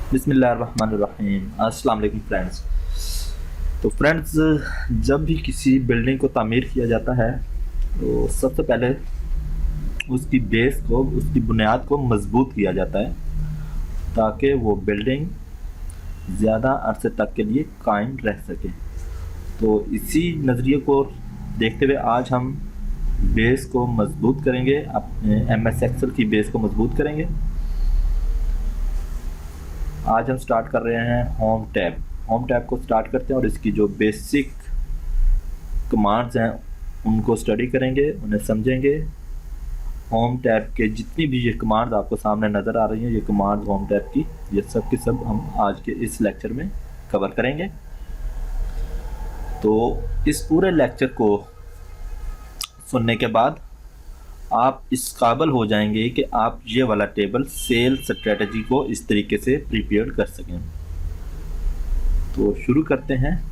बिस्मिल्लाहिर्रहमानिर्रहीम। अस्सलाम वालेकुम फ्रेंड्स। तो फ्रेंड्स, जब भी किसी बिल्डिंग को तामीर किया जाता है तो सबसे पहले उसकी बेस को, उसकी बुनियाद को मजबूत किया जाता है ताकि वो बिल्डिंग ज़्यादा अरसे तक के लिए कायम रह सके। तो इसी नज़रिए को देखते हुए आज हम बेस को मजबूत करेंगे, अपने MS एक्सेल की बेस को मजबूत करेंगे। आज हम स्टार्ट कर रहे हैं होम टैब को स्टार्ट करते हैं और इसकी जो बेसिक कमांड्स हैं उनको स्टडी करेंगे, उन्हें समझेंगे। होम टैब के जितनी भी ये कमांड्स आपको सामने नज़र आ रही हैं, ये कमांड्स होम टैब की, ये सब के सब हम आज के इस लेक्चर में कवर करेंगे। तो इस पूरे लेक्चर को सुनने के बाद आप इस काबिल हो जाएंगे कि आप ये वाला टेबल सेल स्ट्रेटजी को इस तरीके से प्रिपेयर कर सकें। तो शुरू करते हैं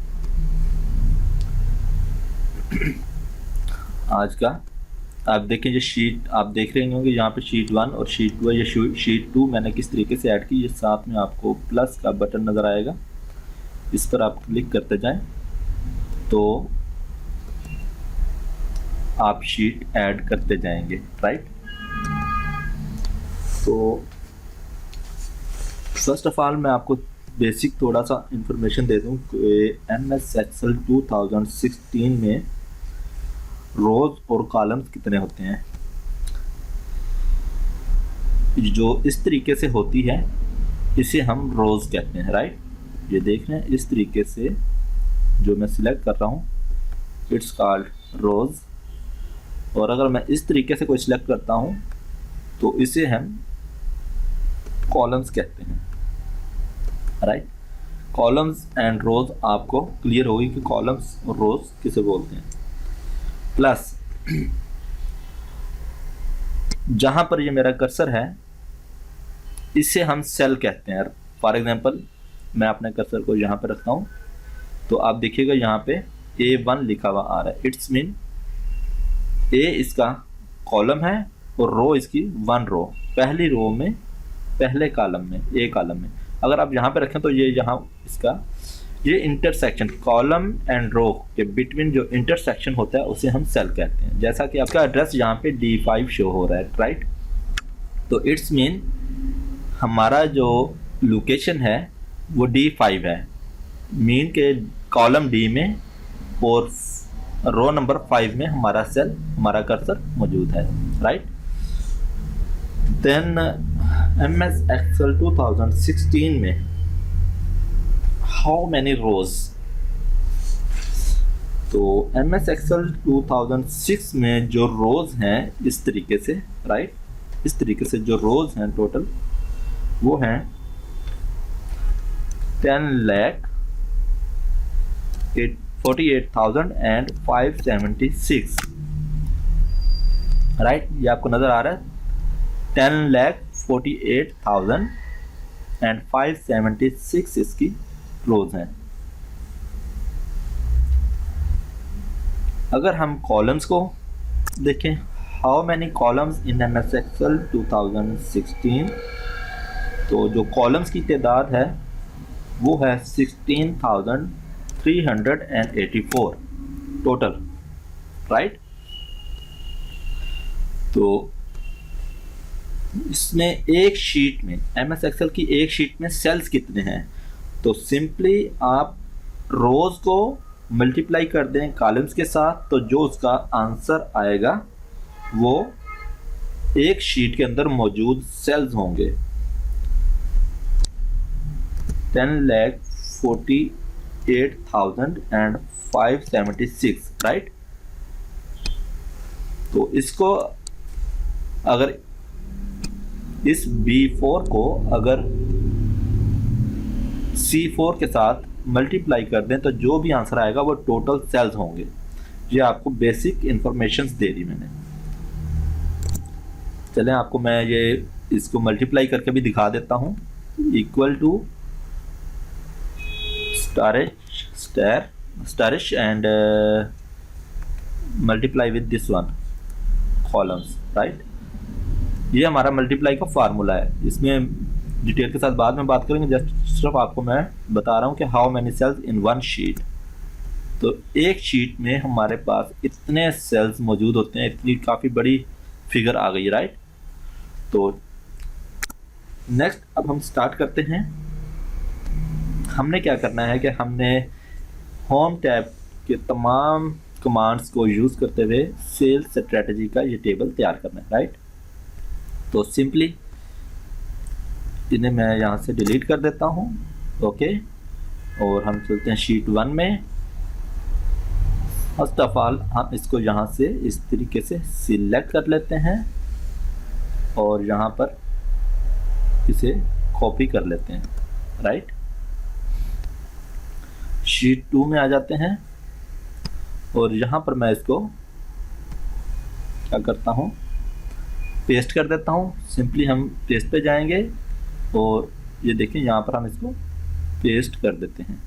आज का। आप देखें, ये शीट आप देख रहे होंगे, यहाँ पे शीट 1 और शीट 2 है। ये शीट 2 मैंने किस तरीके से ऐड की, ये साथ में आपको प्लस का बटन नज़र आएगा, इस पर आप क्लिक करते जाएं तो आप शीट ऐड करते जाएंगे, राइट। तो फर्स्ट ऑफ ऑल मैं आपको बेसिक थोड़ा सा इंफॉर्मेशन दे दूं कि MS एक्सेल 2016 में रोज और कॉलम्स कितने होते हैं। जो इस तरीके से होती है इसे हम रोज कहते हैं, राइट। ये देख रहे हैं, इस तरीके से जो मैं सिलेक्ट कर रहा हूँ इट्स कॉल्ड रोज। और अगर मैं इस तरीके से कोई सिलेक्ट करता हूं तो इसे हम कॉलम्स कहते हैं, राइट। कॉलम्स एंड रोज आपको क्लियर होगी कि कॉलम्स और रोज किसे बोलते हैं। प्लस जहां पर ये मेरा कर्सर है इसे हम सेल कहते हैं। फॉर एग्जांपल मैं अपने कर्सर को यहां पर रखता हूं तो आप देखिएगा यहां पे A1 लिखा हुआ आ रहा है। इट्स मीन ए इसका कॉलम है और रो इसकी 1 रो, पहली रो में, पहले कॉलम में, ए कॉलम में। अगर आप यहाँ पे रखें तो ये यहाँ इसका ये इंटरसेक्शन, कॉलम एंड रो के बिटवीन जो इंटरसेक्शन होता है उसे हम सेल कहते हैं। जैसा कि आपका एड्रेस यहाँ पे D5 शो हो रहा है, राइट। तो इट्स मीन हमारा जो लोकेशन है वो D5 है, मीन के कॉलम D में और रो नंबर 5 में हमारा सेल, हमारा कर्सर मौजूद है, राइट। देन MS एक्सेल 2016 में हाउ मैनी रोज। तो MS एक्सेल 2006 में जो रोज हैं इस तरीके से, राइट, इस तरीके से जो रोज हैं टोटल वो हैं 10,48,576, राइट। ये आपको नजर आ रहा है 10,48,576 इसकी रोज हैं। अगर हम कॉलम्स को देखें, how many columns in MS Excel 2016, तो जो कॉलम्स की तादाद है वो है 16,384 टोटल, राइट। तो इसमें एक शीट में, MS एक्सेल की एक शीट में सेल्स कितने हैं, तो सिंपली आप रोज को मल्टीप्लाई कर दें कॉलम्स के साथ, तो जो उसका आंसर आएगा वो एक शीट के अंदर मौजूद सेल्स होंगे 10,48,576, राइट। तो इसको अगर इस B4 को अगर C4 के साथ मल्टीप्लाई कर दें तो जो भी आंसर आएगा वो टोटल सेल्स होंगे। ये आपको बेसिक इंफॉर्मेशन दे दी मैंने। चलें आपको मैं ये इसको मल्टीप्लाई करके भी दिखा देता हूँ। Equal to asterisk and multiply with this one columns, right. ये हमारा मल्टीप्लाई का फार्मूला है। इसमें डिटेल के साथ बाद में बात करेंगे, जस्ट सिर्फ आपको मैं बता रहा हूँ कि how many cells in one sheet. तो एक शीट में हमारे पास इतने सेल्स मौजूद होते हैं, इतनी काफ़ी बड़ी फिगर आ गई, राइट। तो नेक्स्ट अब हम स्टार्ट करते हैं। हमने क्या करना है कि हमने होम टैब के तमाम कमांड्स को यूज़ करते हुए सेल्स स्ट्रेटजी का ये टेबल तैयार करना है, राइट। तो सिंपली इन्हें मैं यहाँ से डिलीट कर देता हूँ, ओके। और हम चलते हैं शीट 1 में। फर्स्ट ऑफ ऑल हम इसको यहाँ से इस तरीके से सिलेक्ट कर लेते हैं और यहाँ पर इसे कॉपी कर लेते हैं, राइट। शीट 2 में आ जाते हैं और यहाँ पर मैं इसको क्या करता हूँ, पेस्ट कर देता हूँ। सिंपली हम पेस्ट पे जाएंगे और ये देखें यहाँ पर हम इसको पेस्ट कर देते हैं।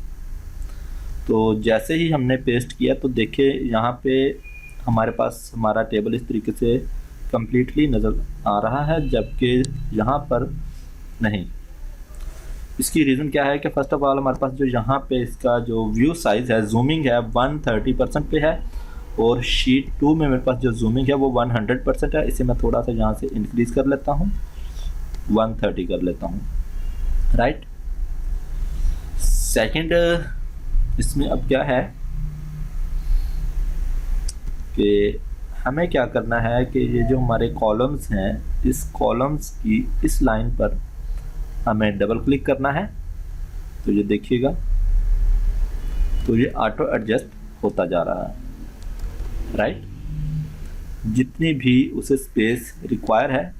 तो जैसे ही हमने पेस्ट किया तो देखिए यहाँ पे हमारे पास हमारा टेबल इस तरीके से कम्प्लीटली नज़र आ रहा है, जबकि यहाँ पर नहीं। इसकी रीज़न क्या है कि फ़र्स्ट ऑफ ऑल हमारे पास जो यहाँ पे इसका जो व्यू साइज़ है, जूमिंग है 130% पे है और शीट 2 में मेरे पास जो जूमिंग है वो 100% है। इसे मैं थोड़ा सा यहाँ से इंक्रीज़ कर लेता हूँ, 130 कर लेता हूँ, राइट। सेकंड इसमें अब क्या है कि हमें क्या करना है कि ये जो हमारे कॉलम्स हैं, इस कॉलम्स की इस लाइन पर हमें डबल क्लिक करना है। तो ये देखिएगा, तो ये ऑटो एडजस्ट होता जा रहा है, राइट। जितनी भी उसे स्पेस रिक्वायर है,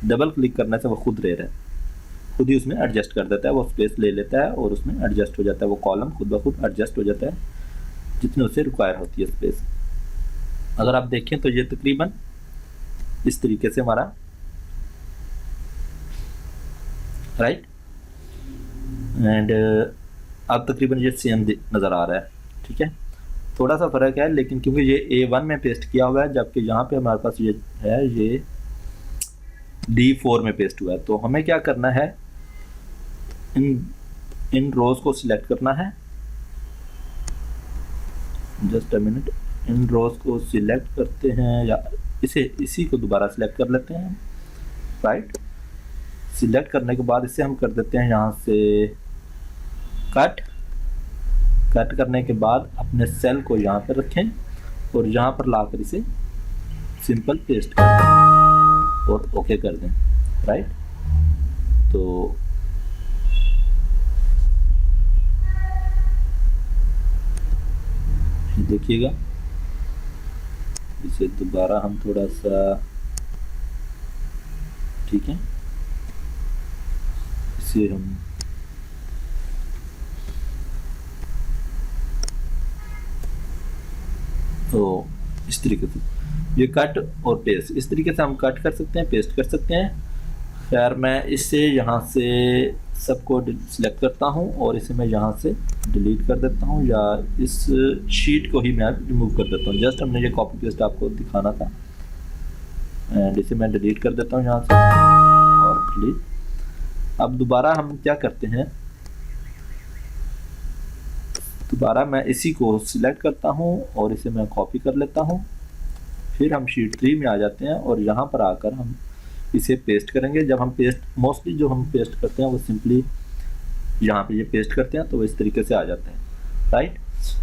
डबल क्लिक करने से वो खुद खुद ही उसमें एडजस्ट कर देता है, वो स्पेस ले लेता है और उसमें एडजस्ट हो जाता है। वो कॉलम खुद ब खुद एडजस्ट हो जाता है जितने उसे रिक्वायर होती है स्पेस। अगर आप देखें तो ये तकरीबन इस तरीके से हमारा, राइट। एंड अब तकरीबन ये सेम नज़र आ रहा है, ठीक है। थोड़ा सा फ़र्क है, लेकिन क्योंकि ये A1 में पेस्ट किया हुआ है, जबकि यहाँ पे हमारे पास ये है, ये D4 में पेस्ट हुआ है। तो हमें क्या करना है, इन रोज़ को सिलेक्ट करना है। जस्ट अ मिनट, इन रोज़ को सिलेक्ट करते हैं या इसी को दोबारा सिलेक्ट कर लेते हैं, राइट। सिलेक्ट करने के बाद इसे हम कर देते हैं यहाँ से कट करने के बाद अपने सेल को यहाँ पर रखें और यहाँ पर लाकर इसे सिंपल पेस्ट कर दें और ओके कर दें, राइट। तो देखिएगा, इसे दोबारा हम थोड़ा सा, ठीक है, इसे हम तो इस तरीके से ये कट और पेस्ट, इस तरीके से हम कट कर सकते हैं, पेस्ट कर सकते हैं। खैर मैं इससे यहाँ से सबको सिलेक्ट करता हूँ और इसे मैं यहाँ से डिलीट कर देता हूँ, या इस शीट को ही मैं रिमूव कर देता हूँ। जस्ट हमने ये कॉपी पेस्ट आपको दिखाना था, एंड इसे मैं डिलीट कर देता हूँ यहाँ से और डिलीट। अब दोबारा हम क्या करते हैं, दोबारा मैं इसी को सिलेक्ट करता हूँ और इसे मैं कॉपी कर लेता हूँ। फिर हम शीट 3 में आ जाते हैं और यहाँ पर आकर हम इसे पेस्ट करेंगे। जब हम पेस्ट, मोस्टली जो हम पेस्ट करते हैं वो सिंपली यहाँ पे ये पेस्ट करते हैं, तो वो इस तरीके से आ जाते हैं, राइट।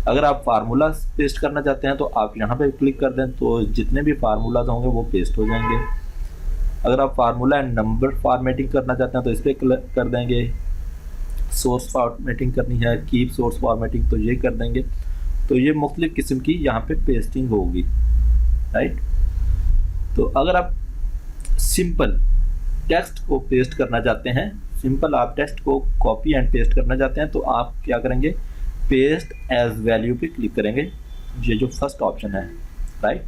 अगर आप फार्मूला पेस्ट करना चाहते हैं तो आप यहाँ पे क्लिक कर दें, तो जितने भी फार्मूलाज होंगे वो पेस्ट हो जाएंगे। अगर आप फार्मूला एंड नंबर फॉर्मेटिंग करना चाहते हैं तो इस पर कर देंगे। सोर्स फॉर्मेटिंग करनी है, कीप सोर्स फॉर्मेटिंग, तो ये कर देंगे। तो ये मुख्तलिफ किस्म की यहाँ पे पेस्टिंग होगी, राइट। तो अगर आप सिंपल टेक्स्ट को पेस्ट करना चाहते हैं, सिंपल आप टेक्स्ट को कॉपी एंड पेस्ट करना चाहते हैं, तो आप क्या करेंगे, पेस्ट एज वैल्यू पे क्लिक करेंगे, ये जो फर्स्ट ऑप्शन है, राइट।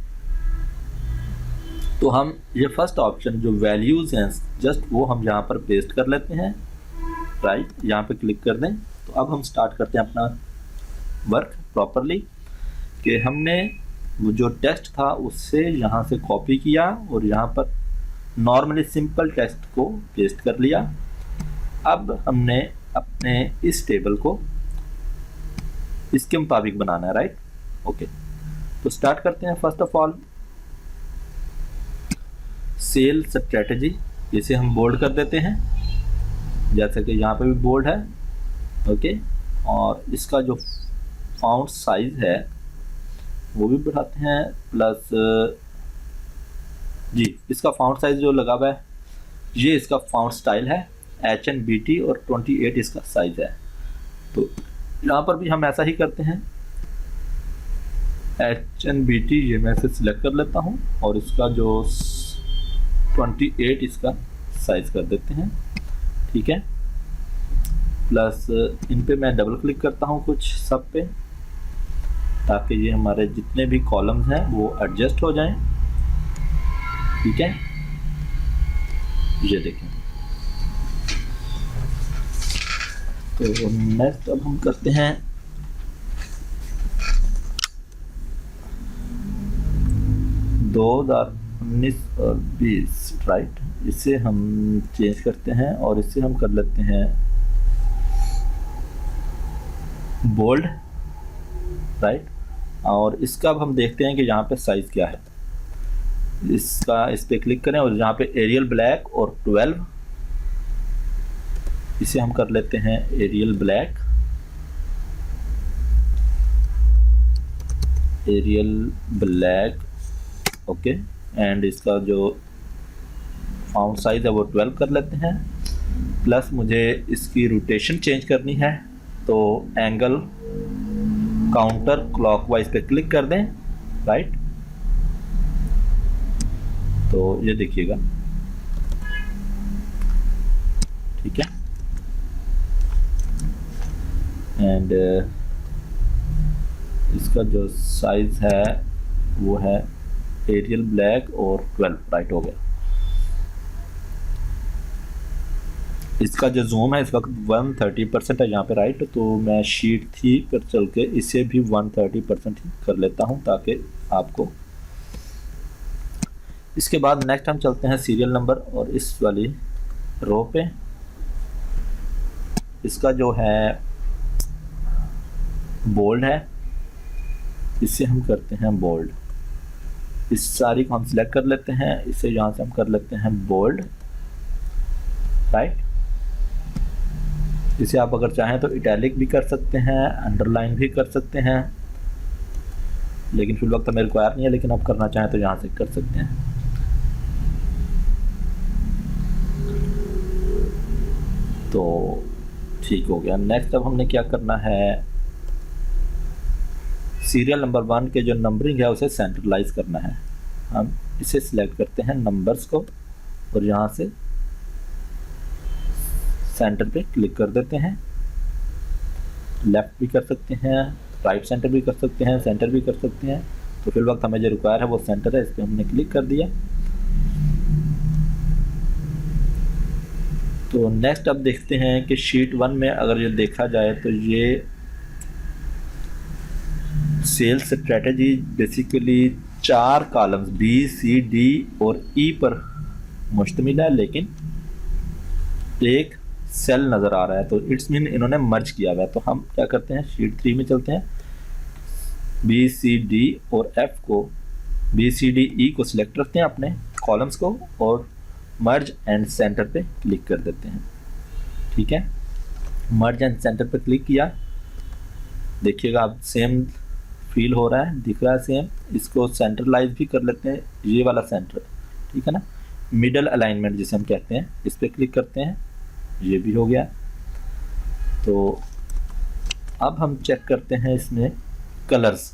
तो हम ये फर्स्ट ऑप्शन जो वैल्यूज़ हैं, जस्ट वो हम यहाँ पर पेस्ट कर लेते हैं, राइट। यहाँ पे क्लिक कर दें। तो अब हम स्टार्ट करते हैं अपना वर्क प्रॉपरली, कि हमने वो जो टेक्स्ट था उससे यहाँ से कॉपी किया और यहाँ पर नॉर्मली सिंपल टेक्स्ट को पेस्ट कर लिया अब हमने अपने इस टेबल को इसके मुताबिक बनाना है, राइट। ओके, तो स्टार्ट करते हैं। First of all cell strategy, इसे हम बोल्ड कर देते हैं, जैसे कि यहाँ पे भी बोल्ड है। ओके, और इसका जो फाउंट साइज है वो भी बढ़ाते हैं, प्लस जी इसका फाउंट साइज जो लगा हुआ है ये इसका फाउंट स्टाइल है, HNBT और 28 इसका साइज है। तो यहाँ पर भी हम ऐसा ही करते हैं, HNBT ये मैं इसे सिलेक्ट कर लेता हूँ और इसका जो 28 इसका साइज कर देते हैं, ठीक है। प्लस इन पे मैं डबल क्लिक करता हूँ कुछ सब पे, ताकि ये हमारे जितने भी कॉलम्स हैं वो एडजस्ट हो जाएं, ठीक है। ये देखें, तो नेक्स्ट अब हम करते हैं 2019 और 20, राइट। इसे हम चेंज करते हैं और इसे हम कर लेते हैं बोल्ड, राइट। और इसका अब हम देखते हैं कि यहाँ पे साइज क्या है। इसका इस पे क्लिक करें और यहाँ पे एरियल ब्लैक और 12, इसे हम कर लेते हैं एरियल ब्लैक, ओके। एंड इसका जो फाउंट साइज है वो 12 कर लेते हैं। प्लस मुझे इसकी रोटेशन चेंज करनी है, तो एंगल काउंटर क्लॉकवाइज पे क्लिक कर दें, राइट। तो ये देखिएगा, ठीक है। एंड इसका जो साइज है वो है एरियल ब्लैक और 12, राइट हो गया। इसका जो जूम है इस वक्त 130% है यहाँ पे, राइट। तो मैं शीट 3 पर चल के इसे भी 130% ही कर लेता हूँ, ताकि आपको। इसके बाद नेक्स्ट हम चलते हैं सीरियल नंबर, और इस वाली रो पे इसका जो है बोल्ड है, इसे हम करते हैं बोल्ड। इस सारी को हम सिलेक्ट कर लेते हैं, इसे यहाँ से हम कर लेते हैं बोल्ड, राइट। इसे आप अगर चाहें तो इटैलिक भी कर सकते हैं, अंडरलाइन भी कर सकते हैं, लेकिन फिर वक्त हमें रिक्वायर नहीं है, लेकिन आप करना चाहें तो यहाँ से कर सकते हैं। तो ठीक हो गया। नेक्स्ट अब हमने क्या करना है, सीरियल नंबर 1 के जो नंबरिंग है उसे सेंट्रलाइज करना है। हम इसे सिलेक्ट करते हैं नंबर्स को, और यहाँ से सेंटर पे क्लिक कर देते हैं। लेफ्ट भी कर सकते हैं, राइट सेंटर भी कर सकते हैं, सेंटर भी कर सकते हैं। तो फिर वक्त हमें जो रिक्वायर है वो सेंटर है, इस पर हमने क्लिक कर दिया। तो नेक्स्ट अब देखते हैं कि शीट 1 में अगर ये देखा जाए तो ये sales strategy basically 4 columns B, C, D और E पर मुश्तमिल है, लेकिन एक सेल नज़र आ रहा है, तो इट्स मीन इन्होंने मर्ज किया हुआ है। तो हम क्या करते हैं, शीट 3 में चलते हैं, B, C, D और F को, B, C, D, E को सिलेक्ट रखते हैं अपने कॉलम्स को, और मर्ज एंड सेंटर पे क्लिक कर देते हैं, ठीक है। मर्ज एंड सेंटर पे क्लिक किया, देखिएगा अब सेम फील हो रहा है, दिख रहा है सेम। इसको सेंट्रलाइज भी कर लेते हैं, ये वाला सेंटर, ठीक है ना। मिडल अलाइनमेंट जिसे हम कहते हैं, इस पर क्लिक करते हैं, ये भी हो गया। तो अब हम चेक करते हैं इसमें कलर्स,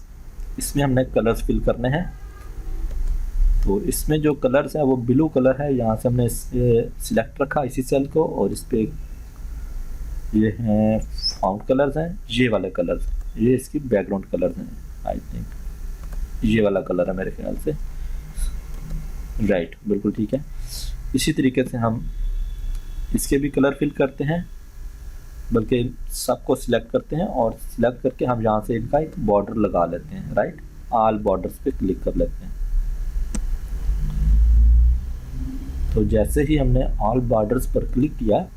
इसमें हमने कलर्स फिल करने हैं। तो इसमें जो कलर्स है वो ब्लू कलर है, यहाँ से हमने सिलेक्ट रखा इसी सेल को, और इस पे ये हैं फाउंड कलर्स हैं, ये वाले कलर्स, ये इसकी बैकग्राउंड कलर्स हैं। आई थिंक ये वाला कलर है मेरे ख्याल से, राइट, बिल्कुल ठीक है। इसी तरीके से हम इसके भी कलर फिल करते हैं, बल्कि सबको सिलेक्ट करते हैं, और सिलेक्ट करके हम यहाँ से इनका एक बॉर्डर लगा लेते हैं, राइट। ऑल बॉर्डर्स पे क्लिक कर लेते हैं। तो जैसे ही हमने ऑल बॉर्डर्स पर क्लिक किया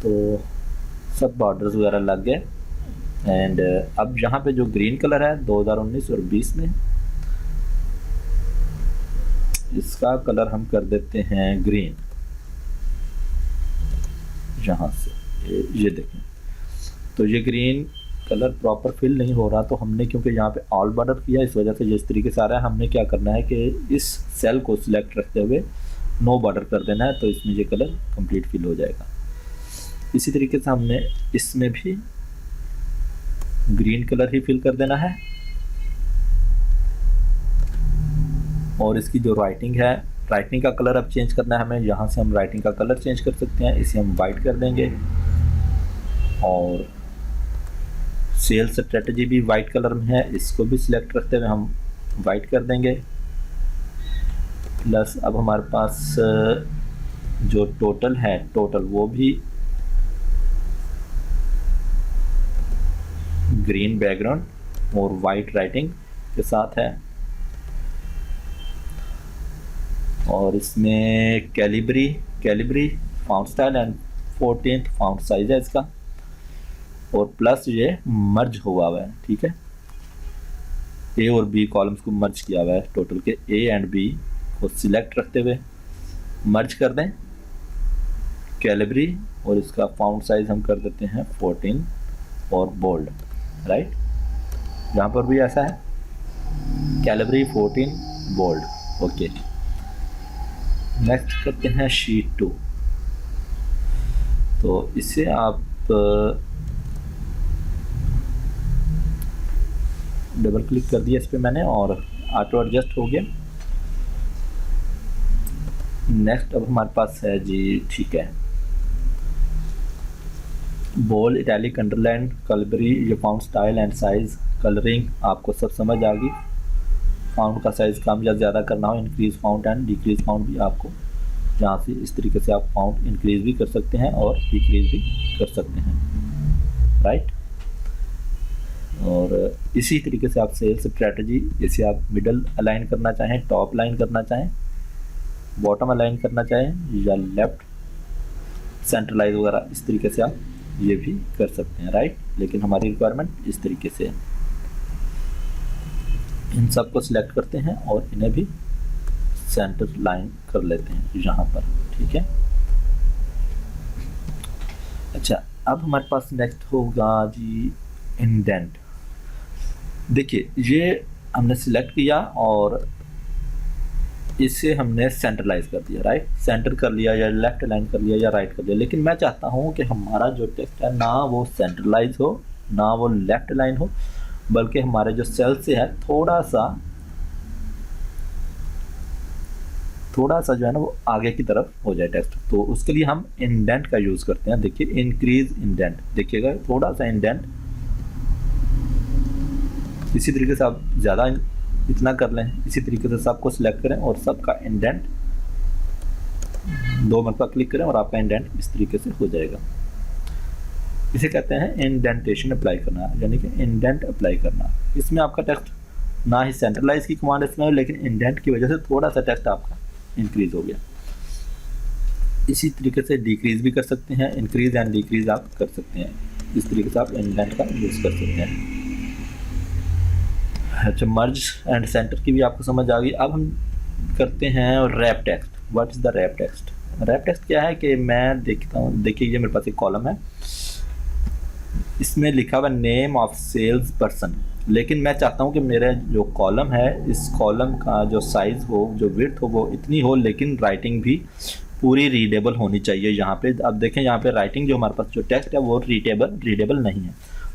तो सब बॉर्डर्स वगैरह लग गए। एंड अब यहाँ पे जो ग्रीन कलर है 2019 और 20 में, इसका कलर हम कर देते हैं ग्रीन। यहाँ से ये देखें, तो ये ग्रीन कलर प्रॉपर फिल नहीं हो रहा, तो हमने क्योंकि यहाँ पे ऑल बॉर्डर किया इस वजह से जिस तरीके से आ रहा है, हमने क्या करना है कि इस सेल को सिलेक्ट रखते हुए नो बॉर्डर कर देना है, तो इसमें ये कलर कंप्लीट फिल हो जाएगा। इसी तरीके से हमने इसमें भी ग्रीन कलर ही फिल कर देना है। और इसकी जो राइटिंग है, राइटिंग का कलर अब चेंज करना है हमें। यहाँ से हम राइटिंग का कलर चेंज कर सकते हैं, इसे हम वाइट कर देंगे। और सेल्स स्ट्रेटजी भी वाइट कलर में है, इसको भी सिलेक्ट रखते हुए हम वाइट कर देंगे। प्लस अब हमारे पास जो टोटल है, टोटल वो भी ग्रीन बैकग्राउंड और वाइट राइटिंग के साथ है। और इसमें Calibri fount style and 14th fount size है इसका। और प्लस ये मर्ज हुआ है, ठीक है, ए और बी कॉलम्स को मर्ज किया हुआ है। टोटल के ए एंड बी को सिलेक्ट रखते हुए मर्ज कर दें कैलिबरी, और इसका फाउंट साइज हम कर देते हैं 14 और बोल्ड, राइट। यहाँ पर भी ऐसा है, कैलिबरी 14 बोल्ड, ओके। नेक्स्ट करते हैं शीट 2। तो इसे आप डबल क्लिक कर दिया इस पे मैंने और ऑटो एडजस्ट हो गया। नेक्स्ट अब हमारे पास है जी, ठीक है, बोल्ड, इटैलिक, अंडरलाइन, कैलिबरी, ये fount style and size, colouring आपको सब समझ आ गई। फाउंट का साइज़ कम या ज़्यादा करना हो, increase fount and decrease fount भी आपको यहाँ से इस तरीके से आप फाउंट इंक्रीज भी कर सकते हैं और डिक्रीज भी कर सकते हैं, राइट। और इसी तरीके से आप सेल्स स्ट्रेटजी, जैसे आप मिडल अलाइन करना चाहें, टॉप अलाइन करना चाहें, बॉटम अलाइन करना चाहें, या लेफ्ट सेंट्रलाइज वगैरह, इस तरीके से आप ये भी कर सकते हैं, राइट। लेकिन हमारी रिक्वायरमेंट इस तरीके से है। इन सब को सिलेक्ट करते हैं और इन्हें भी सेंटर लाइन कर लेते हैं यहाँ पर, ठीक है। अच्छा, अब हमारे पास नेक्स्ट होगा जी इंडेंट। देखिए, ये हमने सिलेक्ट किया और इसे हमने सेंट्रलाइज कर दिया, राइट। सेंटर कर लिया या लेफ्ट लाइन कर लिया या राइट कर लिया। लेकिन मैं चाहता हूँ कि हमारा जो टेक्स्ट है ना वो सेंट्रलाइज हो ना वो लेफ्ट लाइन हो, बल्कि हमारे जो सेल से है थोड़ा सा जो है ना वो आगे की तरफ हो जाए टेक्स्ट। तो उसके लिए हम इंडेंट का यूज़ करते हैं। देखिए, इंक्रीज इंडेंट, देखिएगा थोड़ा सा इंडेंट, इसी तरीके से आप ज़्यादा इतना कर लें। इसी तरीके से सबको सिलेक्ट करें और सबका इंडेंट 2 मरतबा क्लिक करें और आपका इंडेंट इस तरीके से हो जाएगा। इसे कहते हैं इंडेंटेशन अप्लाई करना, यानी कि इंडेंट अप्लाई करना। इसमें आपका टेक्स्ट ना ही सेंट्रलाइज की कमांड इसमें है, लेकिन इंडेंट की वजह से थोड़ा सा टेक्स्ट आपका इंक्रीज हो गया। इसी तरीके से डिक्रीज भी कर सकते हैं, इंक्रीज एंड डिक्रीज आप कर सकते हैं। इस तरीके से आप इंडेंट का यूज़ कर सकते हैं। अच्छा, मर्ज एंड सेंटर की भी आपको समझ आ गई। अब हम करते हैं wrap text. What is the wrap text? Wrap text क्या है कि मैं देखता हूँ, देखिए ये मेरे पास एक कॉलम है, इसमें लिखा हुआ नेम ऑफ सेल्स पर्सन, लेकिन मैं चाहता हूँ कि मेरा जो कॉलम है, इस कॉलम का जो साइज़ हो, जो विड्थ हो, वो इतनी हो, लेकिन राइटिंग भी पूरी रीडेबल होनी चाहिए। यहाँ पे अब देखें, यहाँ पे राइटिंग जो हमारे पास जो टेक्स्ट है वो रीडेबल नहीं है।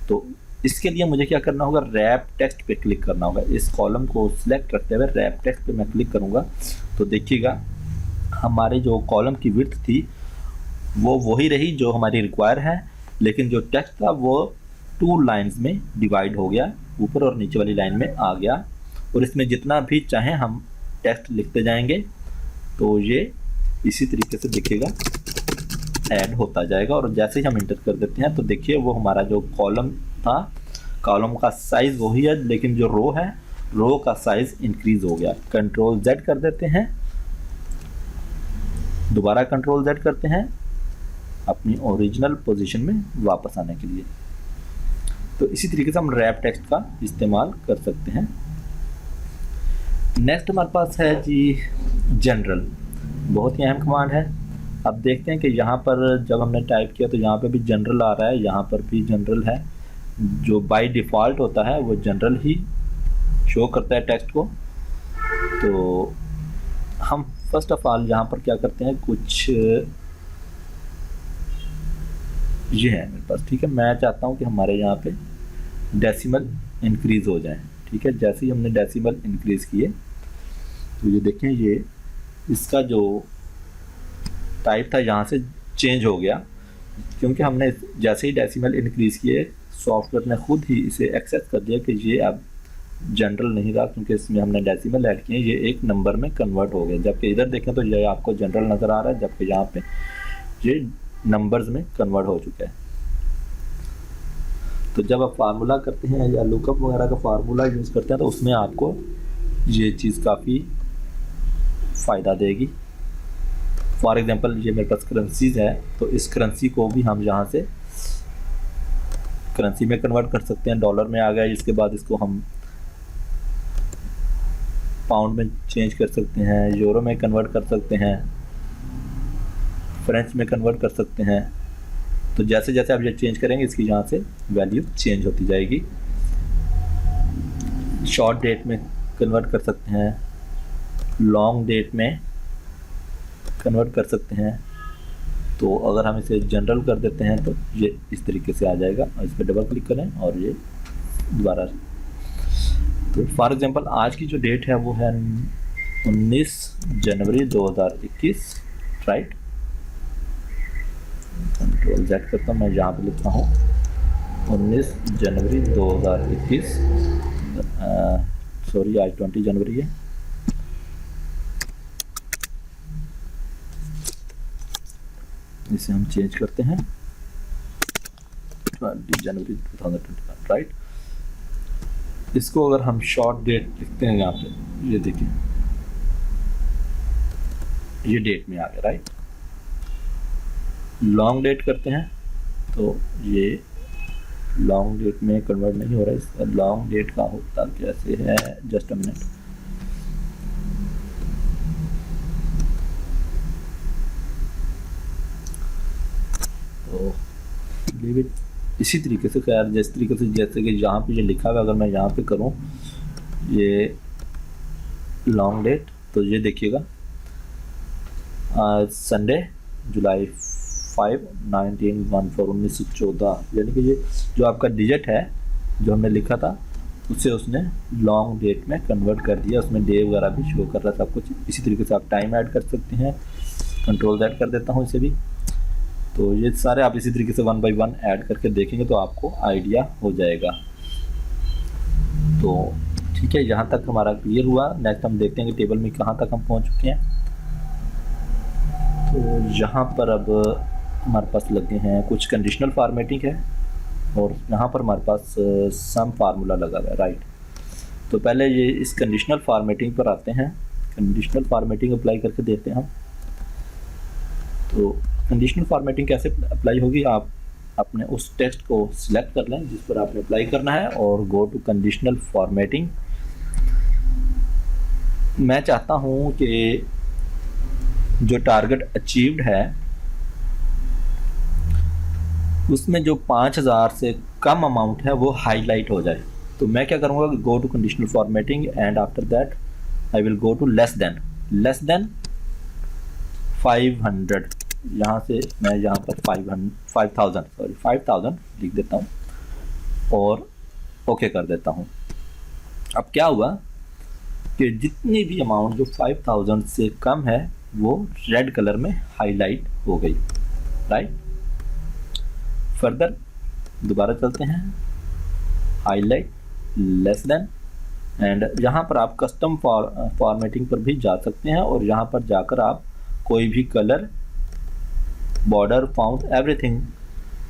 तो इसके लिए मुझे क्या करना होगा, रैप टेक्स्ट पे क्लिक करना होगा। इस कॉलम को सिलेक्ट करते हुए रैप टेक्स्ट पे मैं क्लिक करूँगा तो देखिएगा हमारे जो कॉलम की विड्थ थी वो वही रही जो हमारी रिक्वायर है, लेकिन जो टेक्स्ट था वो 2 लाइन्स में डिवाइड हो गया, ऊपर और नीचे वाली लाइन में आ गया। और इसमें जितना भी चाहें हम टेक्स्ट लिखते जाएंगे तो ये इसी तरीके से देखिएगा ऐड होता जाएगा। और जैसे ही हम इंटर कर देते हैं तो देखिए वो हमारा जो कॉलम था, कॉलम का साइज़ वही है, लेकिन जो रो है, रो का साइज़ इंक्रीज़ हो गया। कंट्रोल Z कर देते हैं, दोबारा कंट्रोल Z करते हैं अपनी ओरिजिनल पोजीशन में वापस आने के लिए। तो इसी तरीके से हम रैप टेक्स्ट का इस्तेमाल कर सकते हैं। नेक्स्ट हमारे पास है जी जनरल, बहुत ही अहम कमांड है। अब देखते हैं कि यहाँ पर जब हमने टाइप किया तो यहाँ पे भी जनरल आ रहा है, यहाँ पर भी जनरल है। जो बाय डिफ़ॉल्ट होता है वो जनरल ही शो करता है टेक्स्ट को। तो हम फर्स्ट ऑफ ऑल यहाँ पर क्या करते हैं, कुछ ये है मेरे पास, ठीक है। मैं चाहता हूँ कि हमारे यहाँ पे डेसिमल इंक्रीज़ हो जाए, ठीक है। जैसे ही हमने डेसिमल इंक्रीज़ किए तो ये देखें, ये इसका जो टाइप था यहाँ से चेंज हो गया, क्योंकि हमने जैसे ही डेसिमल इंक्रीज़ किए सॉफ्टवेयर ने खुद ही इसे एक्सेप्ट कर दिया कि ये अब जनरल नहीं रहा, क्योंकि इसमें हमने डेसिमल ऐड किए, ये एक नंबर में कन्वर्ट हो गया। जबकि इधर देखें तो ये आपको जनरल नज़र आ रहा है, जबकि यहाँ पे ये नंबर्स में कन्वर्ट हो चुका है। तो जब आप फार्मूला करते हैं या लुकअप वगैरह का फार्मूला यूज़ करते हैं तो उसमें आपको ये चीज़ काफ़ी फ़ायदा देगी। फॉर एग्जांपल ये मेरे पास करेंसीज है, तो इस करेंसी को भी हम यहाँ से करेंसी में कन्वर्ट कर सकते हैं। डॉलर में आ गया, इसके बाद इसको हम पाउंड में चेंज कर सकते हैं, यूरो में कन्वर्ट कर सकते हैं, फ्रेंच में कन्वर्ट कर सकते हैं। तो जैसे जैसे आप ये चेंज करेंगे इसकी यहाँ से वैल्यू चेंज होती जाएगी। शॉर्ट डेट में कन्वर्ट कर सकते हैं, लॉन्ग डेट में कन्वर्ट कर सकते हैं। तो अगर हम इसे जनरल कर देते हैं तो ये इस तरीके से आ जाएगा, और इस पर डबल क्लिक करें और ये दोबारा। तो फॉर एग्जांपल आज की जो डेट है वो है 19 जनवरी 2021, राइट। कंट्रोल Z करता हूँ, मैं यहाँ पे लिखता हूँ 19 जनवरी 2021, सॉरी आज 20 जनवरी है। इसे हम चेंज करते हैं 20 जनवरी 2021, राइट। इसको अगर हम शॉर्ट डेट लिखते हैं यहाँ पे, ये देखिए ये डेट में आ गया, राइट। लॉन्ग डेट करते हैं तो ये लॉन्ग डेट में कन्वर्ट नहीं हो रहा है। इसका लॉन्ग डेट का होता कैसे है, जस्ट अ मिनट। तो लीव इट इसी तरीके से, खैर जिस तरीके से जैसे कि यहाँ पे ये लिखा हुआ है, अगर मैं यहाँ पे करूँ ये लॉन्ग डेट, तो ये देखिएगा संडे जुलाई 5 1914 यानी कि ये जो आपका डिजिट है जो हमने लिखा था उसे उसने लॉन्ग डेट में कन्वर्ट कर दिया। उसमें डे वगैरह भी शो कर रहा था सब कुछ। इसी तरीके से आप टाइम ऐड कर सकते हैं। कंट्रोल Z कर देता हूँ इसे भी। तो ये सारे आप इसी तरीके से 1 बाय 1 ऐड करके देखेंगे तो आपको आइडिया हो जाएगा। तो ठीक है, यहाँ तक हमारा क्लियर हुआ। नेक्स्ट हम देखते हैं कि टेबल में कहाँ तक हम पहुँच चुके हैं। तो यहाँ पर अब हमारे पास लगे हैं कुछ कंडीशनल फॉर्मेटिंग है और यहाँ पर हमारे पास सम फार्मूला लगा हुआ है, राइट। तो पहले ये इस कंडीशनल फॉर्मेटिंग पर आते हैं। कंडीशनल फॉर्मेटिंग अप्लाई करके देखते हैं हम। तो कंडीशनल फॉर्मेटिंग कैसे अप्लाई होगी, आप अपने उस टेक्स्ट को सिलेक्ट कर लें जिस पर आपने अप्लाई करना है और गो टू कंडीशनल फॉर्मेटिंग। मैं चाहता हूँ कि जो टारगेट अचीव्ड है उसमें जो 5000 से कम अमाउंट है वो हाईलाइट हो जाए। तो मैं क्या करूँगा, go to conditional formatting and after that I will go to less than 500। यहाँ से मैं यहाँ पर 5000 लिख देता हूँ और ओके कर देता हूँ। अब क्या हुआ कि जितनी भी अमाउंट जो 5000 से कम है वो रेड कलर में हाईलाइट हो गई, राइट। फर्दर दोबारा चलते हैं, हाईलाइट लेस देन, एंड यहाँ पर आप कस्टम फॉर्मेटिंग पर भी जा सकते हैं और यहाँ पर जाकर आप कोई भी कलर, बॉर्डर, फाउंट, एवरीथिंग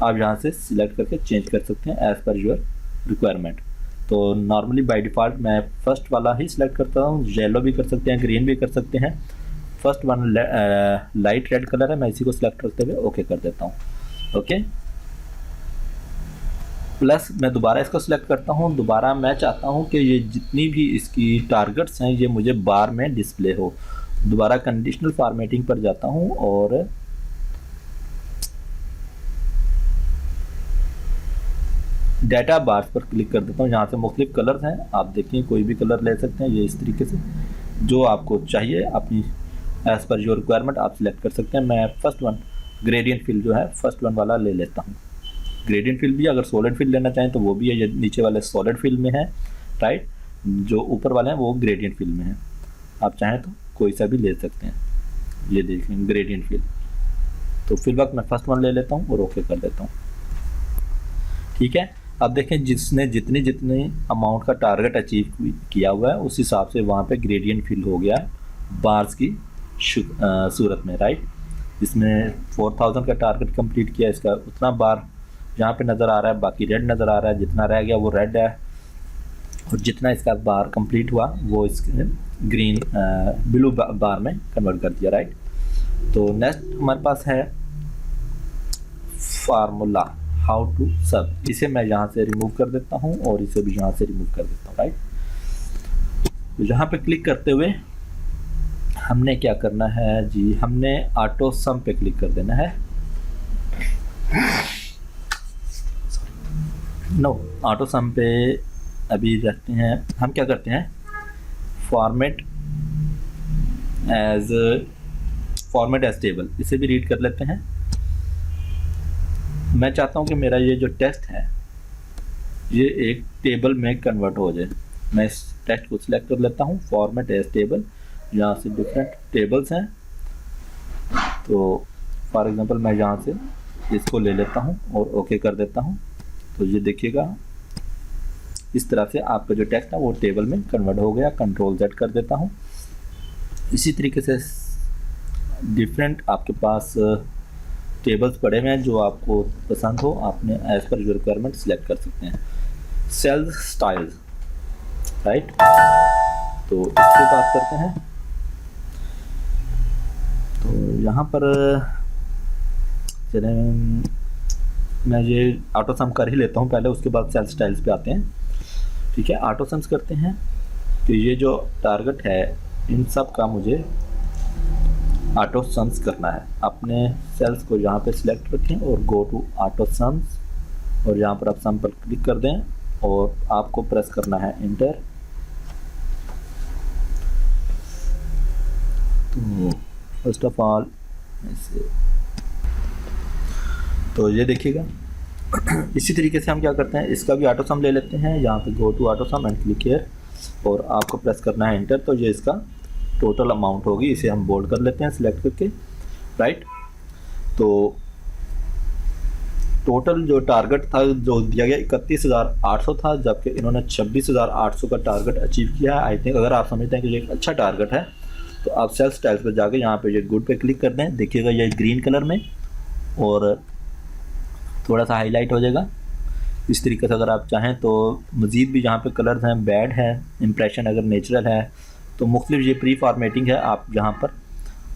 आप यहाँ से सिलेक्ट करके चेंज कर सकते हैं एज पर योर रिक्वायरमेंट। तो नॉर्मली बाय डिफ़ॉल्ट मैं फर्स्ट वाला ही सिलेक्ट करता हूँ। येलो भी कर सकते हैं, ग्रीन भी कर सकते हैं, first one light red colour है, मैं इसी को सिलेक्ट करते हुए ओके कर देता हूँ। ओके, प्लस मैं दोबारा इसको सिलेक्ट करता हूँ। दोबारा मैं चाहता हूँ कि ये जितनी भी इसकी टारगेट्स हैं ये मुझे बार में डिस्प्ले हो। दोबारा कंडीशनल फॉर्मेटिंग पर जाता हूँ और डाटा बार्स पर क्लिक कर देता हूँ। यहाँ से मुख्तलिफ कलर्स हैं, आप देखिए कोई भी कलर ले सकते हैं। ये इस तरीके से जो आपको चाहिए अपनी एज़ पर योर रिक्वायरमेंट आप सिलेक्ट कर सकते हैं। मैं फर्स्ट वन ग्रेडियंट फिल जो है फर्स्ट वन वाला ले लेता हूँ। ग्रेडियंट फिल भी, अगर सॉलिड फिल लेना चाहें तो वो भी है, ये नीचे वाले सॉलिड फिल में है, राइट। जो ऊपर वाले हैं वो ग्रेडियंट फिल में है, आप चाहें तो कोई सा भी ले सकते हैं। ये देखें ग्रेडियंट फिल, तो फिल वक्त मैं फर्स्ट वन ले लेता हूँ और ओके कर देता हूँ। ठीक है, अब देखें जिसने जितने अमाउंट का टारगेट अचीव किया हुआ है उस हिसाब से वहाँ पे ग्रेडियंट फिल हो गया बार्स की सूरत में, राइट। इसमें 4000 का टारगेट कंप्लीट किया, इसका उतना बार यहाँ पे नज़र आ रहा है, बाकी रेड नज़र आ रहा है, जितना रह गया वो रेड है, और जितना इसका बार कंप्लीट हुआ वो इसके ग्रीन ब्लू बार में कन्वर्ट कर दिया, राइट। तो नेक्स्ट हमारे पास है फार्मूला हाउ टू सब। इसे मैं यहाँ से रिमूव कर देता हूँ और इसे भी यहाँ से रिमूव कर देता हूँ, राइट। तो यहाँ पे क्लिक करते हुए हमने क्या करना है जी, हमने ऑटो सम पे क्लिक कर देना है। नो, ऑटो सम पे अभी रहते हैं। हम क्या करते हैं, फॉर्मेट एज टेबल, इसे भी रीड कर लेते हैं। मैं चाहता हूं कि मेरा ये जो टेक्स्ट है ये एक टेबल में कन्वर्ट हो जाए। मैं इस टेक्स्ट को सिलेक्ट कर लेता हूं, फॉर्मेट एज टेबल, यहाँ से डिफरेंट टेबल्स हैं। तो फॉर एग्जांपल मैं यहाँ से इसको ले लेता हूं और ओके कर देता हूं। तो ये देखिएगा इस तरह से आपका जो टेक्स्ट है वो टेबल में कन्वर्ट हो गया। कंट्रोल Z कर देता हूँ। इसी तरीके से डिफरेंट आपके पास टेबल्स पड़े हुए हैं, जो आपको पसंद हो आपने as per your requirement select कर सकते हैं। Cell styles, right. तो इसकी बात करते हैं। तो यहाँ पर चलें, मैं ये ऑटो सम कर ही लेता हूँ पहले, उसके बाद सेल स्टाइल्स पे आते हैं। ठीक है, ऑटो सम्स करते हैं। तो ये जो टारगेट है इन सब का मुझे ऑटो सम्स करना है। अपने सेल्स को यहाँ पे सिलेक्ट रखें और गो टू ऑटो सम्स, और यहाँ पर आप सम पर क्लिक कर दें और आपको प्रेस करना है इंटर। तो फर्स्ट ऑफ ऑल ऐसे, तो ये देखिएगा इसी तरीके से हम क्या करते हैं, इसका भी ऑटो सम ले लेते हैं। यहाँ पे go to auto sum and click here, और आपको प्रेस करना है इंटर। तो ये इसका टोटल अमाउंट होगी, इसे हम बोल्ड कर लेते हैं सिलेक्ट करके, राइट। तो टोटल जो टारगेट था जो दिया गया 31,800 था, जबकि इन्होंने 26,800 का टारगेट अचीव किया है। आई थिंक अगर आप समझते हैं कि ये एक अच्छा टारगेट है तो आप सेल स्टाइल्स पर जाके यहाँ पे ये गुड पे क्लिक कर दें। देखिएगा ये ग्रीन कलर में और थोड़ा सा हाईलाइट हो जाएगा। इस तरीके से अगर आप चाहें तो मज़ीद भी यहाँ पे कलर्स हैं, बैड है, इम्प्रेशन अगर नेचुरल है, तो मुख्तलिफ ये प्री फॉर्मेटिंग है। आप यहाँ पर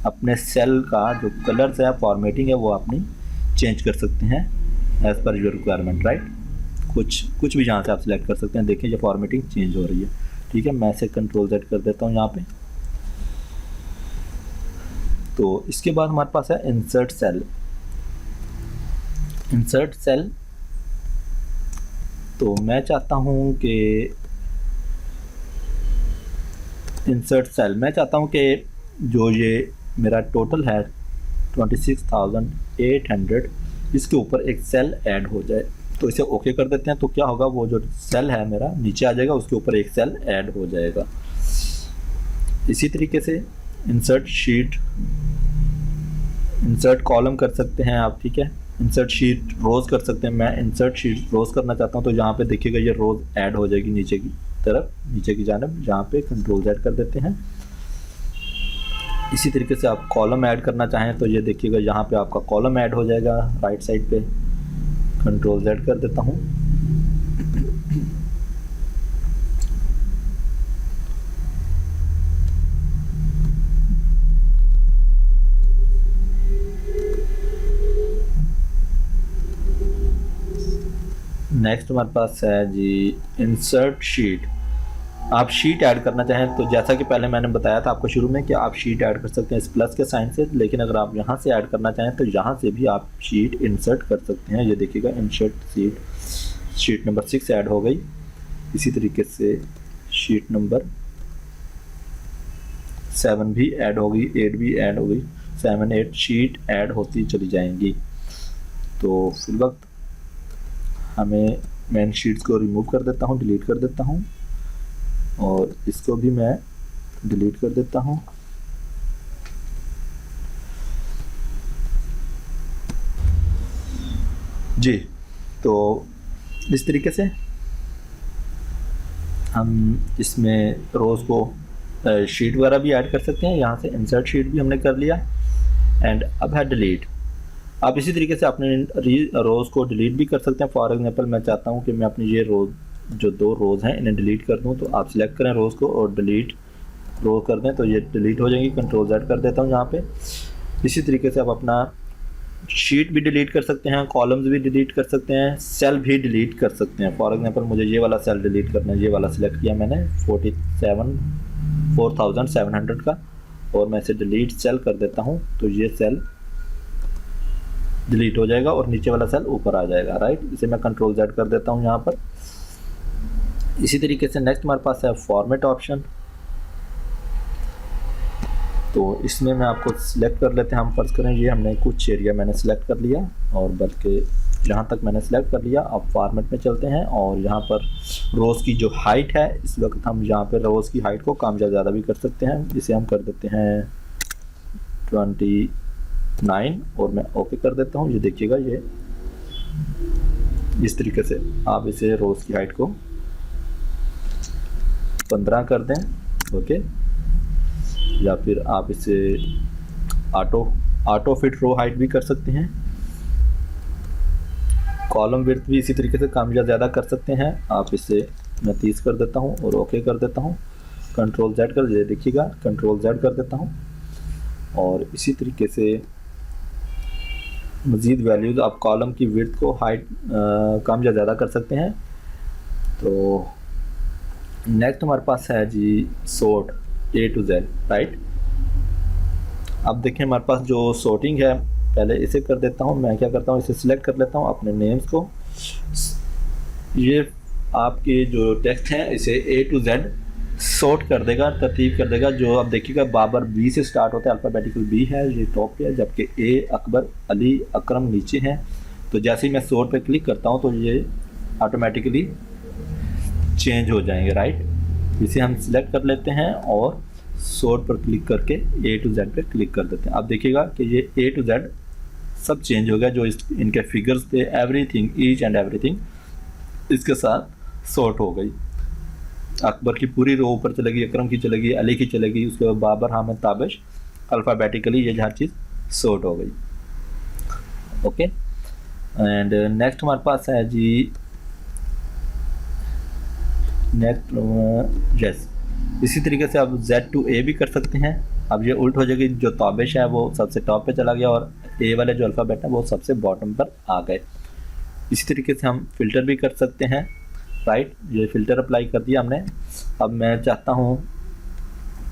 अपने सेल का जो कलर्स है फॉर्मेटिंग है वो अपनी चेंज कर सकते हैं as per your requirement, right. कुछ भी यहाँ से आप सिलेक्ट कर सकते हैं। देखिए ये फॉर्मेटिंग चेंज हो रही है। ठीक है, मैं इसे कंट्रोल Z कर देता हूँ यहाँ पे। तो इसके बाद हमारे पास है इंसर्ट सेल। इंसर्ट सेल, तो मैं चाहता हूँ कि इंसर्ट सेल, मैं चाहता हूँ कि जो ये मेरा टोटल है 26,800, इसके ऊपर एक सेल ऐड हो जाए। तो इसे ओके कर देते हैं। तो क्या होगा, वो जो सेल है मेरा नीचे आ जाएगा, उसके ऊपर एक सेल ऐड हो जाएगा। इसी तरीके से इंसर्ट शीट, इंसर्ट कॉलम कर सकते हैं आप। ठीक है, इंसर्ट शीट रोज़ कर सकते हैं। मैं इंसर्ट शीट रोज़ करना चाहता हूँ, तो यहाँ पे देखिएगा ये रोज़ ऐड हो जाएगी नीचे की तरफ, नीचे की जानब। यहाँ पे कंट्रोल Z कर देते हैं। इसी तरीके से आप कॉलम ऐड करना चाहें तो ये देखिएगा यहाँ पे आपका कॉलम ऐड हो जाएगा राइट साइड पे। कंट्रोल Z कर देता हूँ। नेक्स्ट हमारे पास है जी इंसर्ट शीट। आप शीट ऐड करना चाहें तो जैसा कि पहले मैंने बताया था आपको शुरू में कि आप शीट ऐड कर सकते हैं इस प्लस के साइन से, लेकिन अगर आप यहाँ से ऐड करना चाहें तो यहाँ से भी आप शीट इंसर्ट कर सकते हैं। ये देखिएगा इंसर्ट शीट नंबर 6 ऐड हो गई। इसी तरीके से शीट नंबर 7 भी ऐड हो गई, 8 भी ऐड हो गई, 7 8 शीट ऐड होती चली जाएंगी। तो फिल वक्त मैं इन शीट्स को रिमूव कर देता हूँ, डिलीट कर देता हूँ, और इसको भी मैं डिलीट कर देता हूँ। जी, तो इस तरीके से हम इसमें रोज़ को शीट वगैरह भी ऐड कर सकते हैं। यहाँ से इंसर्ट शीट भी हमने कर लिया एंड अब है डिलीट। आप इसी तरीके से अपने रोज़ को डिलीट भी कर सकते हैं। फॉर एग्जांपल मैं चाहता हूँ कि मैं अपनी ये रोज़ जो 2 रोज़ हैं इन्हें डिलीट कर दूँ, तो आप सिलेक्ट करें रोज़ को और डिलीट रो कर दें तो ये डिलीट हो जाएंगी। कंट्रोल Z कर देता हूँ यहाँ पे। इसी तरीके से आप अपना शीट भी डिलीट कर सकते हैं, कॉलम्स भी डिलीट कर सकते हैं, सेल भी डिलीट कर सकते हैं। फॉर एग्जांपल मुझे ये वाला सेल डिलीट करना है, ये वाला सिलेक्ट किया मैंने 4700 का, और मैं इसे डिलीट सेल कर देता हूँ तो ये सेल डिलीट हो जाएगा और नीचे वाला सेल ऊपर आ जाएगा, राइट। इसे मैं कंट्रोल Z कर देता हूँ यहाँ पर। इसी तरीके से नेक्स्ट हमारे पास है फॉर्मेट ऑप्शन। तो इसमें मैं आपको सिलेक्ट कर लेते हैं। हम फर्ज करें ये हमने कुछ एरिया मैंने सिलेक्ट कर लिया, और बल्कि यहाँ तक मैंने सिलेक्ट कर लिया। अब फॉर्मेट में चलते हैं और यहाँ पर रोज़ की जो हाइट है, इस वक्त हम यहाँ पर रोज़ की हाइट को कम या ज़्यादा भी कर सकते हैं। इसे हम कर देते हैं 29 और मैं ओके कर देता हूँ। ये देखिएगा, ये इस तरीके से आप इसे रोज़ की हाइट को 15 कर दें, ओके। या फिर आप इसे ऑटो फिट रो हाइट भी कर सकते हैं। कॉलम विड्थ भी इसी तरीके से कम या ज़्यादा कर सकते हैं। आप इसे मैं 30 कर देता हूँ और ओके कर देता हूँ। कंट्रोल Z कर दे, देखिएगा कंट्रोल Z कर देता हूँ। और इसी तरीके से मज़ीद वैल्यूज़ आप कॉलम की विड्थ को हाइट कम या ज़्यादा कर सकते हैं। तो नेक्स्ट हमारे पास है जी sort A to Z, right. अब देखें हमारे पास जो सॉर्टिंग है, पहले इसे कर देता हूँ। मैं क्या करता हूँ, इसे सिलेक्ट कर लेता हूँ अपने नेम्स को। ये आपके जो टेक्स्ट हैं इसे A to Z सॉर्ट कर देगा, तरतीब कर देगा। जो आप देखिएगा बाबर B से स्टार्ट होता है, अल्फ़ाबेटिकल B है, ये टॉप पे है, जबकि A, अकबर, अली, अकरम नीचे हैं। तो जैसे ही मैं सॉर्ट पे क्लिक करता हूँ तो ये ऑटोमेटिकली चेंज हो जाएंगे, राइट। इसे हम सिलेक्ट कर लेते हैं और सॉर्ट पर क्लिक करके A to Z पे क्लिक कर देते हैं। आप देखिएगा कि ये A to Z सब चेंज हो गया। जो इनके फिगर्स थे, एवरीथिंग, ईच एंड एवरीथिंग इसके साथ सॉर्ट हो गई। अकबर की पूरी रो ऊपर चलेगी, अकरम की चलेगी, अली की चलेगी, उसके बाद बाबर, हामिद, ताबिश, अल्फ़ाबेटिकली ये हर चीज़ सॉर्ट हो गई, ओके। एंड नेक्स्ट हमारे पास है जी नेक्स्ट यस। इसी तरीके से आप Z to A भी कर सकते हैं। अब ये उल्ट हो जाएगी, जो ताबिश है वो सबसे टॉप पे चला गया और A वाले जो अल्फ़ाबेट है वो सबसे बॉटम पर आ गए। इसी तरीके से हम फ़िल्टर भी कर सकते हैं, राइट। ये फ़िल्टर अप्लाई कर दिया हमने। अब मैं चाहता हूँ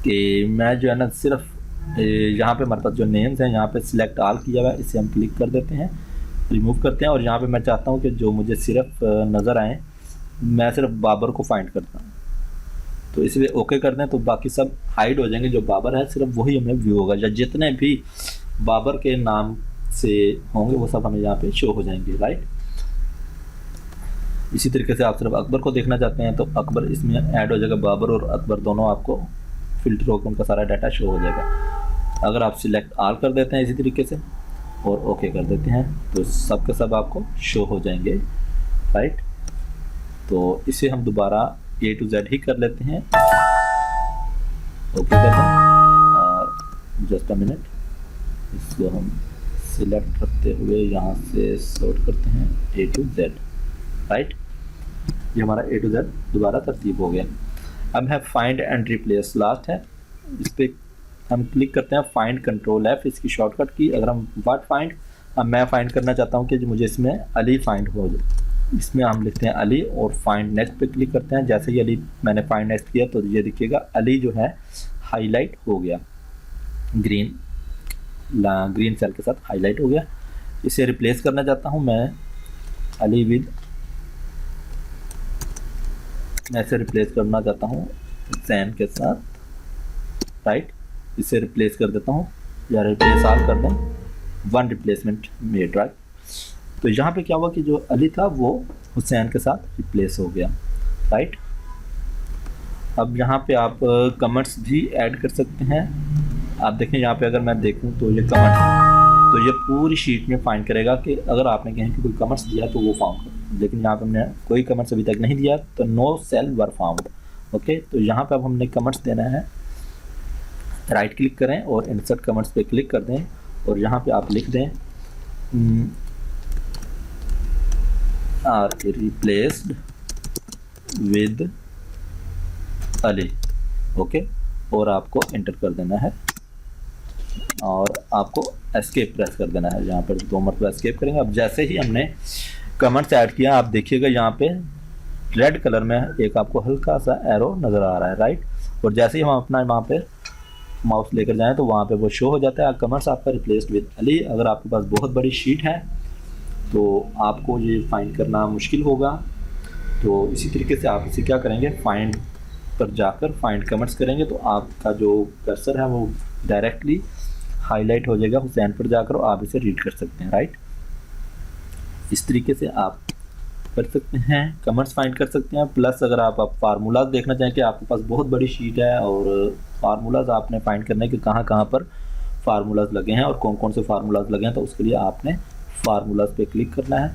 कि मैं जो है ना सिर्फ यहाँ पे हमारे पास जो नेम्स हैं यहाँ पे सिलेक्ट ऑल किया हुआ है, इसे हम क्लिक कर देते हैं, रिमूव करते हैं। और यहाँ पे मैं चाहता हूँ कि जो मुझे सिर्फ नज़र आए, मैं सिर्फ बाबर को फाइंड करता हूँ, तो इसलिए ओके कर दें तो बाकी सब हाइड हो जाएंगे। जो बाबर है सिर्फ वही हमें व्यू होगा, या जितने भी बाबर के नाम से होंगे वो सब हमें यहाँ पे शो हो जाएंगे, राइट। इसी तरीके से आप सिर्फ अकबर को देखना चाहते हैं तो अकबर इसमें ऐड हो जाएगा, बाबर और अकबर दोनों आपको फिल्टर होकर उनका सारा डाटा शो हो जाएगा। अगर आप सिलेक्ट ऑल कर देते हैं इसी तरीके से और ओके कर देते हैं तो सब के सब आपको शो हो जाएंगे, राइट। तो इसे हम दोबारा A to Z ही कर लेते हैं, ओके कर दें। और जस्ट अ मिनट, इसको हम सिलेक्ट करते हुए यहाँ से सॉर्ट करते हैं A to Z, राइट। ये हमारा A to Z दोबारा तरतीब हो गया। अब है फाइंड एंड रिप्लेस, लास्ट है। इस पर हम क्लिक करते हैं, फाइंड कंट्रोल F इसकी शॉर्टकट की। अगर हम व्हाट फाइंड, अब मैं फाइंड करना चाहता हूँ कि मुझे इसमें अली फाइंड हो जाए, इसमें हम लिखते हैं अली और फाइंड नेक्स्ट पे क्लिक करते हैं। जैसे ही अली मैंने फाइंड नेक्स्ट किया तो ये देखिएगा अली जो है हाईलाइट हो गया, ग्रीन सेल के साथ हाईलाइट हो गया। इसे रिप्लेस करना चाहता हूँ मैं अली विद, मैं इसे रिप्लेस करना चाहता हूँ हुसैन के साथ, राइट। इसे रिप्लेस कर देता हूँ या रिप्लेस आल कर दें, वन रिप्लेसमेंट मेड, राइट। तो यहाँ पे क्या हुआ कि जो अली था वो हुसैन के साथ रिप्लेस हो गया, राइट। अब यहाँ पे आप कमेंट्स भी ऐड कर सकते हैं। आप देखें यहाँ पे अगर मैं देखूँ तो ये कमेंट, तो ये पूरी शीट में फाइंड करेगा कि अगर आपने कहीं कि कोई कमेंट्स दिया तो वो फाउंड कर, लेकिन यहाँ पे हमने कोई कमेंट्स अभी तक नहीं दिया तो no cell were found. Okay, तो यहाँ पे अब हमने कमेंट्स देना है, राइट क्लिक करें और इंसर्ट कमेंट्स पे क्लिक कर दें और यहाँ पे आप लिख दें are replaced with Ali. Okay, और आपको एंटर कर देना है और आपको एस्केप प्रेस कर देना है। यहाँ पर 2 मरतबा एस्केप करेंगे। अब जैसे ही हमने कमेंट्स ऐड किया आप देखिएगा यहाँ पे रेड कलर में एक आपको हल्का सा एरो नज़र आ रहा है, राइट। और जैसे ही हम अपना वहाँ पे माउस लेकर जाएं तो वहाँ पे वो शो हो जाता है कमेंट्स आपका रिप्लेस्ड विद अली। अगर आपके पास बहुत बड़ी शीट है तो आपको ये फाइंड करना मुश्किल होगा। तो इसी तरीके से आप इसे क्या करेंगे, फाइंड पर जाकर फाइंड कमेंट्स करेंगे तो आपका जो कर्सर है वो डायरेक्टली हाईलाइट हो जाएगा हुसैन पर जाकर और आप इसे रीड कर सकते हैं, राइट। इस तरीके से आप कर सकते हैं, कमेंट्स फाइंड कर सकते हैं। प्लस अगर आप फार्मूलाज देखना चाहें कि आपके पास बहुत बड़ी शीट है और फार्मूलाज आपने फाइंड करना है कि कहाँ कहाँ पर फार्मूलाज लगे हैं और कौन कौन से फार्मूलाज लगे हैं, तो उसके लिए आपने फार्मूलाज पे क्लिक करना है।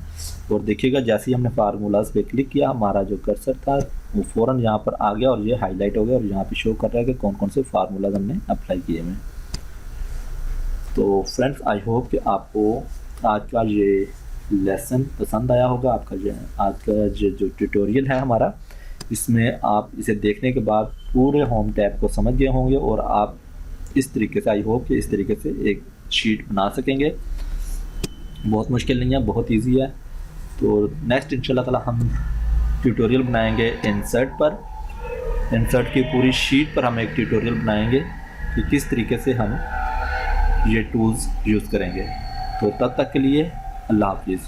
और देखिएगा जैसे ही हमने फार्मूलाज पे क्लिक किया हमारा जो कर्सर था वो फ़ौरन यहाँ पर आ गया और ये हाईलाइट हो गया और यहाँ पे शो कर रहा है कि कौन कौन से फार्मूलाज हमने अप्लाई किए हैं। तो फ्रेंड्स आई होप कि आपको आज का ये लेसन पसंद आया होगा। आपका जो आज का जो ट्यूटोरियल है हमारा, इसमें आप इसे देखने के बाद पूरे होम टैब को समझ गए होंगे और आप इस तरीके से, आई होप कि इस तरीके से एक शीट बना सकेंगे। बहुत मुश्किल नहीं है, बहुत इजी है। तो नेक्स्ट इंशाल्लाह ताला हम ट्यूटोरियल बनाएंगे इंसर्ट पर। इंसर्ट की पूरी शीट पर हम एक ट्यूटोरियल बनाएंगे कि किस तरीके से हम ये टूल्स यूज़ करेंगे। तो तब तक के लिए अल्लाह हाफिज़।